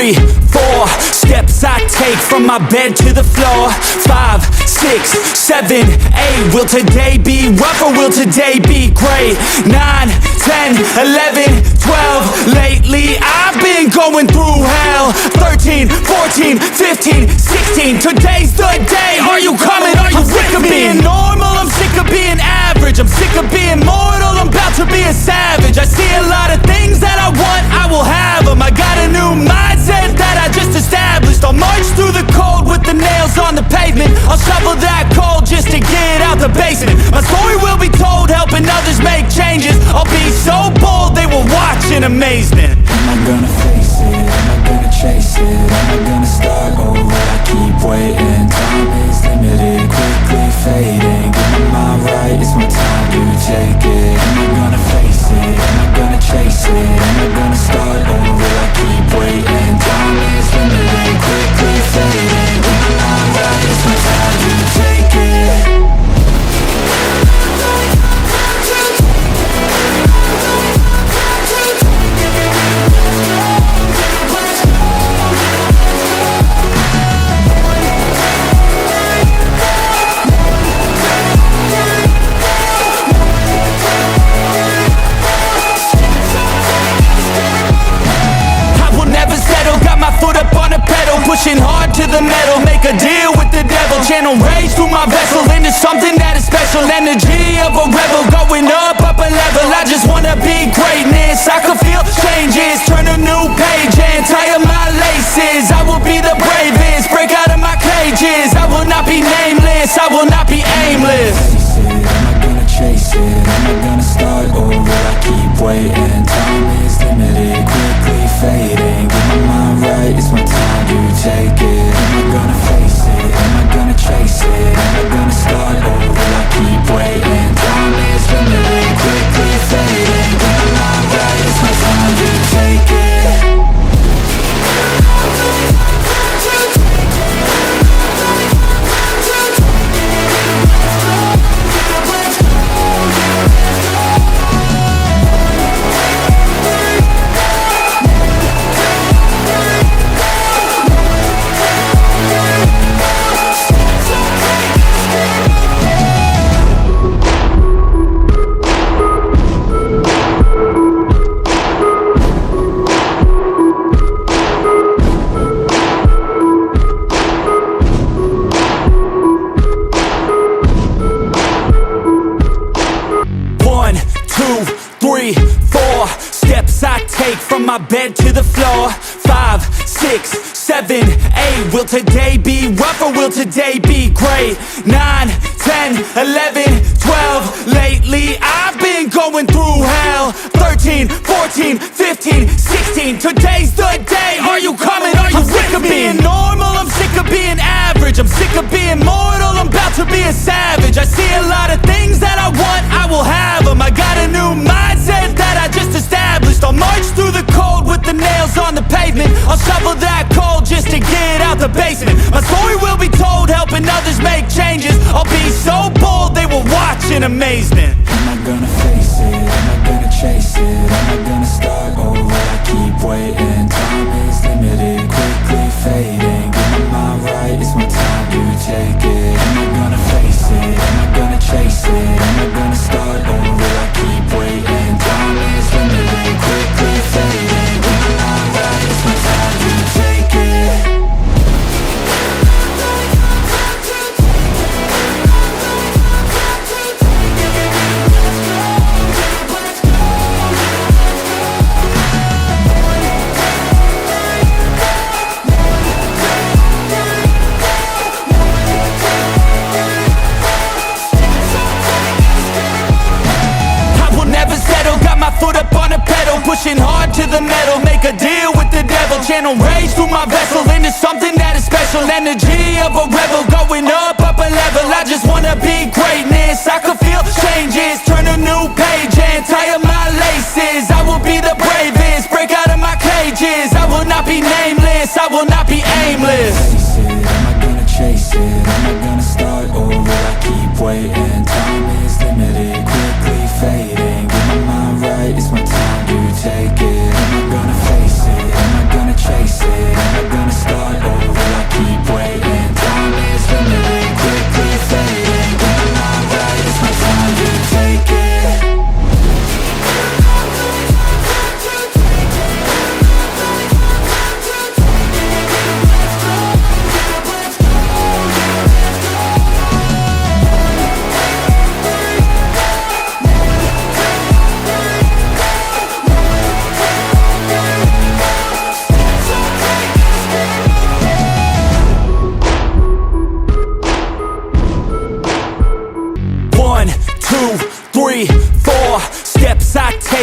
3, 4 steps I take from my bed to the floor. 5, 6, 7, 8. Will today be rough or will today be great? 9, 10, 11, 12. Lately I've been going through hell. 13, 14, 15, 16. Today's the day. Are you coming? Are you sick of being normal? I'm sick of being average. I'm sick of being mortal. I'm about to be a savage. I see a lot of things that I want, I will have them. I got a new mindset that I just established. I'll march through the cold with the nails on the pavement. I'll shovel that coal just to get out the basement. My story will be told, helping others make changes. I'll be so bold, they will watch in amazement. Am I gonna face it? Am I gonna chase it? Am I gonna start over? I keep waiting. Time is limited, quickly fading. Get my mind right, it's my time to take it. Am I gonna face it? Am I gonna chase it? Am I gonna start over? I keep waiting. Time is limited, quickly fading. Get my mind right, it's my time to take it. Pushing hard to the metal, make a deal with the devil. Channel rage through my vessel into something that is special. Energy of a rebel, going up a level. I just wanna be greatness, I can feel changes. Turn a new page and tie up my laces. I will be the bravest, break out of my cages. I will not be nameless, I will not be aimless. Am I gonna chase it? Am I gonna start over? I keep waiting. Time is limited, quickly fading. Get my mind right, it's my time to take it. Am I gonna face it? Am I gonna chase it? Am I gonna start over? I keep waiting. Time is limited, quickly fading. Get my mind right, it's my time to take it. From my bed to the floor. 5, 6, 7, 8. Will today be rough or will today be great? 9, 10, 11, 12. Lately I've been going through hell. 13, 14, 15, 16. Today's the day. Are you coming? Are you sick of being normal? I'm sick of being average. I'm sick of being mortal. I'm about to be a savage. I see a lot of things that I want, I will have them. I got a new mindset that I just established. I'll march through the cold with the nails on the pavement. I'll shovel that coal just to get out the basement. My story will be told, helping others make changes. I'll be so bold, they will watch in amazement. Am I gonna face it? Am I gonna chase it? Am I gonna start over? I keep waiting. Time is limited, quickly fading. Get my mind right, it's my time to take it. Am I gonna face it? Am I gonna chase it? Am I gonna start over? I keep waiting. Time is limited, quickly fading. Get my mind right, it's my time to take it. Pushing hard to the metal, make a deal with the devil. Channel rage through my vessel into something that is special. Energy of a rebel, going up a level. I just wanna be greatness, I can feel changes. Turn a new page and tie up my laces. I will be the bravest, break out of my cages. I will not be nameless, I will not be aimless. Am I gonna chase it? Am I gonna start over? I keep waiting. Time is limited, quickly fading. Get my mind right, it's my time to take it. Am I gonna face it? Am I gonna chase it?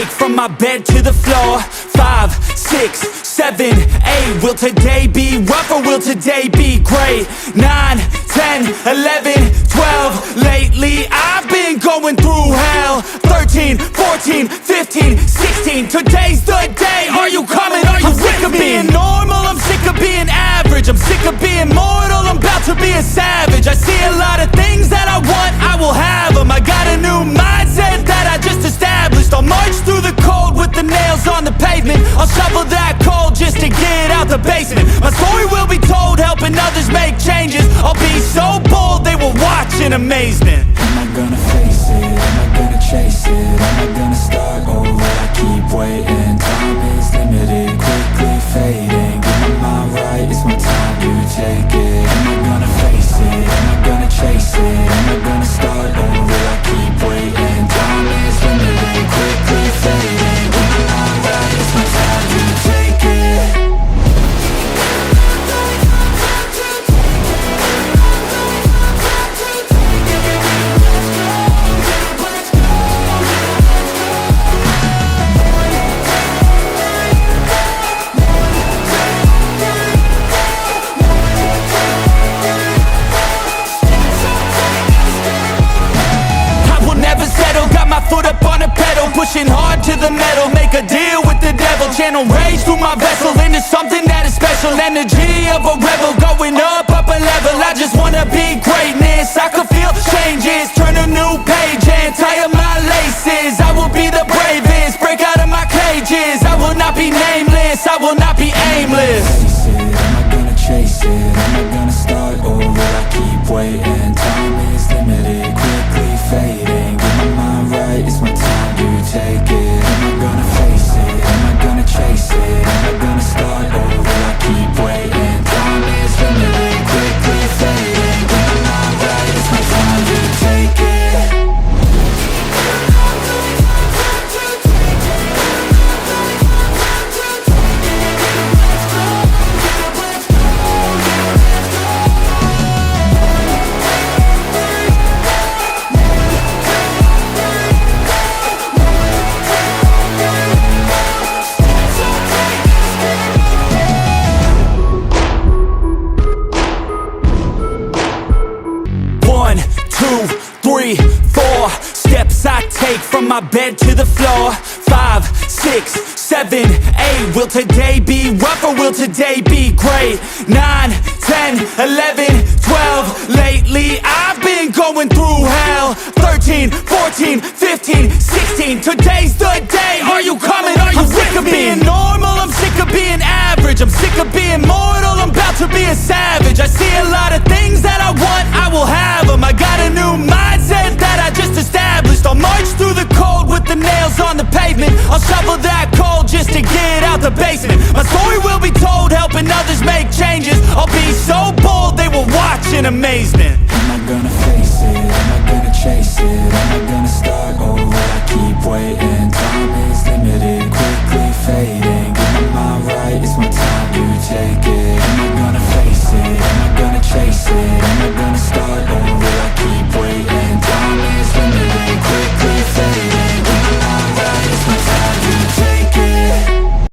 take from my bed to the floor? 5, 6, 7, 8. Will today be rough or will today be great? 9, 10, 11, 12. Lately I've been going through hell. 13, 14, 15, 16. Today's the day. Are you coming? Are you sick of being normal? I'm sick of being average. I'm sick of being mortal. I'm about to be a savage. I see a lot of things that I want, I will have them. I got a new mindset that I just established. I'll march through the cold with the nails on the pavement. I'll shovel that coal just to get out the basement. My story will be told, helping others make changes. I'll be so bold, they will watch in amazement. Am I gonna face it? Am I gonna chase it? Am I gonna start over? I keep waiting. Time is limited, quickly fading. Get my mind right, it's my time to take it. Am I gonna face it? Am I gonna chase it? Am I gonna start over? I keep waiting. Time is limited, quickly fading. Get my mind right, it's my time to take it. Foot up on the pedal, pushing hard to the metal. Make a deal with the devil. Channel rage through my vessel into something that is special. Energy of a rebel, going up a level. I just wanna be greatness. I could feel changes, turn a new page and tie up my laces. I will be the bravest, break out of my cages. I will not be nameless, I will not be aimless. Face it, am I gonna chase it? Am I gonna start over? I keep waiting. Time is limited, quickly fading. Get my mind right, it's my time to take it. Am I gonna face it? Am I gonna chase it? Am I gonna start over? I keep waiting. Time is limited, quickly fading. Get my mind right, it's my time to take it. Steps I take from my bed to the floor. 5, 6, 7, 8. Will today be rough or will today be great? 9, 10, 11, 12. Lately I've been going through hell. 13, 14, 15, 16. Today's the day. Are you coming? Are you sick of being normal? I'm sick of being average. I'm sick of being mortal. I'm about to be a savage. I see a lot of things that I want, I will have them. I got a new mindset that I just established. I'll march through the cold with the nails on the pavement. I'll shovel that coal just to get out the basement. My story will be told, helping others make changes. I'll be so bold, they will watch in amazement. Am I gonna